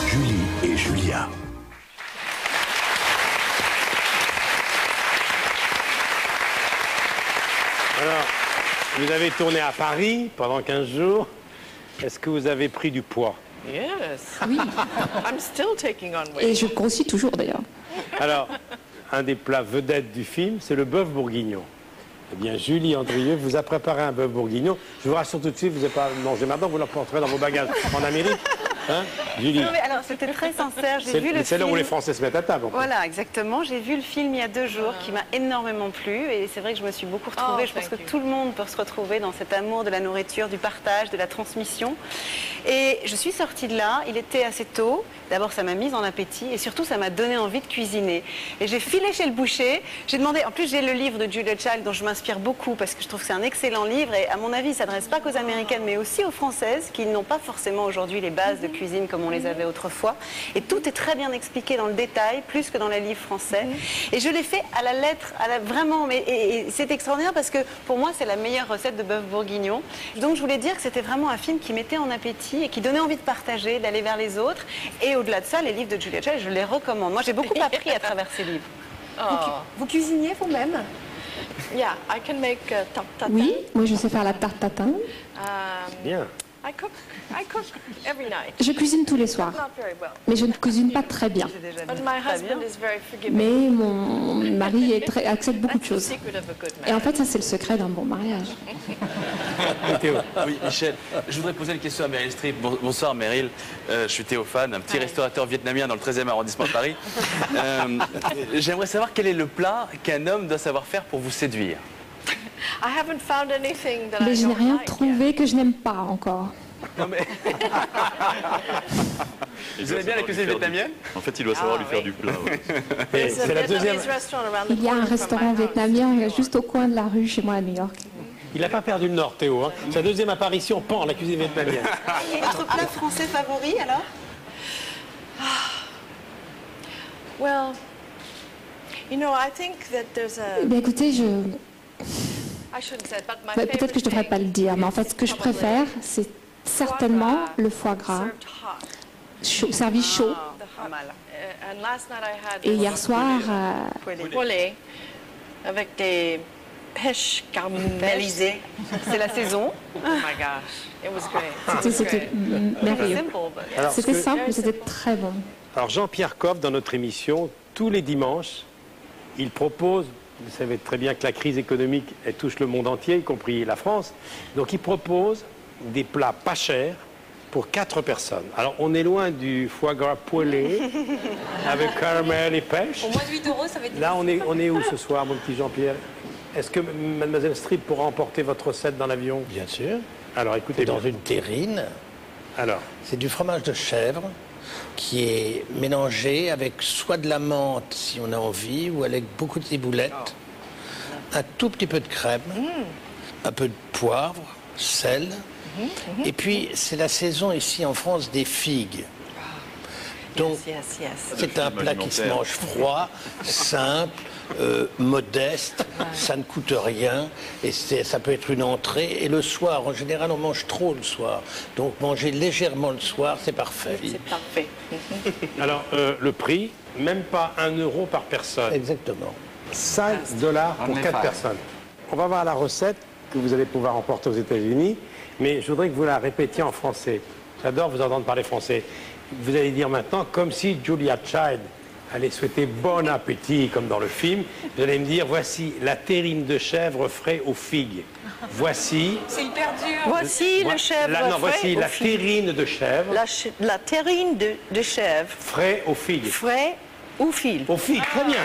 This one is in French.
Julie et Julia. Alors, vous avez tourné à Paris pendant 15 jours. Est-ce que vous avez pris du poids? Yes. Oui, I'm still taking on weight. et je grossis toujours d'ailleurs. Alors, un des plats vedettes du film, c'est le bœuf bourguignon. Eh bien, Julie Andrieux vous a préparé un bœuf bourguignon. Je vous rassure tout de suite, vous n'avez pas mangé maintenant, vous l'emporterez dans vos bagages en Amérique. Hein, Julie? Non, mais alors, c'était très sincère. J'ai vu le C'est là film. où les Français se mettent à table. En fait. Voilà, exactement. J'ai vu le film il y a 2 jours qui m'a énormément plu et c'est vrai que je me suis beaucoup retrouvée. Oh, je pense que thank you. tout le monde peut se retrouver dans cet amour de la nourriture, du partage, de la transmission. Et je suis sortie de là, il était assez tôt. D'abord, ça m'a mise en appétit et surtout, ça m'a donné envie de cuisiner. Et j'ai filé chez le boucher. J'ai demandé, en plus, j'ai le livre de Julia Child dont je m'inspire beaucoup parce que je trouve que c'est un excellent livre et à mon avis, il ne s'adresse pas qu'aux Américaines mais aussi aux Françaises qui n'ont pas forcément aujourd'hui les bases de cuisine comme on les avait autrefois. Et tout est très bien expliqué dans le détail, plus que dans les livres français. Et je l'ai fait à la lettre, vraiment. Mais, et c'est extraordinaire parce que pour moi, c'est la meilleure recette de bœuf bourguignon. Donc je voulais dire que c'était vraiment un film qui mettait en appétit et qui donnait envie de partager, d'aller vers les autres. Et au-delà de ça, les livres de Julia Child, je les recommande. Moi, j'ai beaucoup appris à travers ces livres. Oh. Vous cuisiniez vous-même? Yeah, I can make tarte tatin. Oui, moi je sais faire la tarte tatin. Bien. I cook every night. Je cuisine tous les soirs, Not very well. mais je ne cuisine pas très bien. C'est déjà But dit. my Très bien. husband is very forgiving. Mais mon mari accepte beaucoup de That's the choses. secret of a good Et en man. fait, ça c'est le secret d'un bon mariage. Théo. Oui, Michel, je voudrais poser une question à Meryl Streep. Bonsoir Meryl, je suis Théophane, un petit restaurateur vietnamien dans le 13e arrondissement de Paris. J'aimerais savoir quel est le plat qu'un homme doit savoir faire pour vous séduire. I haven't found anything that Mais I je n'ai don't rien like yet. trouvé que je n'aime pas encore. Non mais... Vous aimez bien la cuisine vietnamienne? En fait, il doit savoir lui faire du plat. ouais. Et There's a c'est la deuxième. Vietnamese restaurant around the Il y a un corner from restaurant my house. vietnamien juste au coin de la rue chez moi à New York. Il n'a pas perdu le nord, Théo. Hein. Sa deuxième apparition pend la cuisine vietnamienne. Et votre plat français favori alors? Well, you know, I think that there's a... Eh bien, écoutez, I shouldn't say it, but my peut-être que je ne devrais favorite pas le dire, mais en fait, ce que je préfère, c'est certainement le foie gras, served hot. chaud, servi chaud. Pas mal. And last night I had Et hier soir, poulet avec des pêches caramélisées. C'est la saison. Oh my gosh, it was great. c'était merveilleux. Simple, but yeah. Alors, C'était ce que- simple, mais c'était très bon. Alors Jean-Pierre Coff, dans notre émission, tous les dimanches, il propose, vous savez très bien que la crise économique, elle touche le monde entier, y compris la France, donc il propose des plats pas chers pour 4 personnes. Alors on est loin du foie gras poêlé, avec caramel et pêche. Au moins de 8 euros, ça va être... Là, on est où ce soir, mon petit Jean-Pierre? Est-ce que Mademoiselle Streep pourra emporter votre recette dans l'avion? Bien sûr. Alors écoutez C'est dans bien. une terrine. Alors, C'est du fromage de chèvre qui est mélangé avec soit de la menthe, si on a envie, ou avec beaucoup de ciboulettes, un tout petit peu de crème, un peu de poivre, sel. Et puis, c'est la saison ici en France des figues. Donc, Yes, yes. c'est un plat qui se alimentaire. mange froid, simple, modeste, ça ne coûte rien et ça peut être une entrée. Et le soir, en général, on mange trop le soir. Donc manger légèrement le soir, c'est parfait. C'est parfait. alors le prix, même pas 1 euro par personne. Exactement. 5 $ pour 4 personnes. On va voir la recette que vous allez pouvoir emporter aux États-Unis, mais je voudrais que vous la répétiez en français. J'adore vous entendre parler français. Vous allez dire maintenant, comme si Julia Child allait souhaiter bon appétit, comme dans le film, vous allez me dire, voici la terrine de chèvre frais aux figues. Voici... C'est hyper dur. Voici le chèvre non, frais voici aux la figues. terrine de chèvre La terrine de chèvre frais aux figues. frais ou fil. Aux figues, très bien.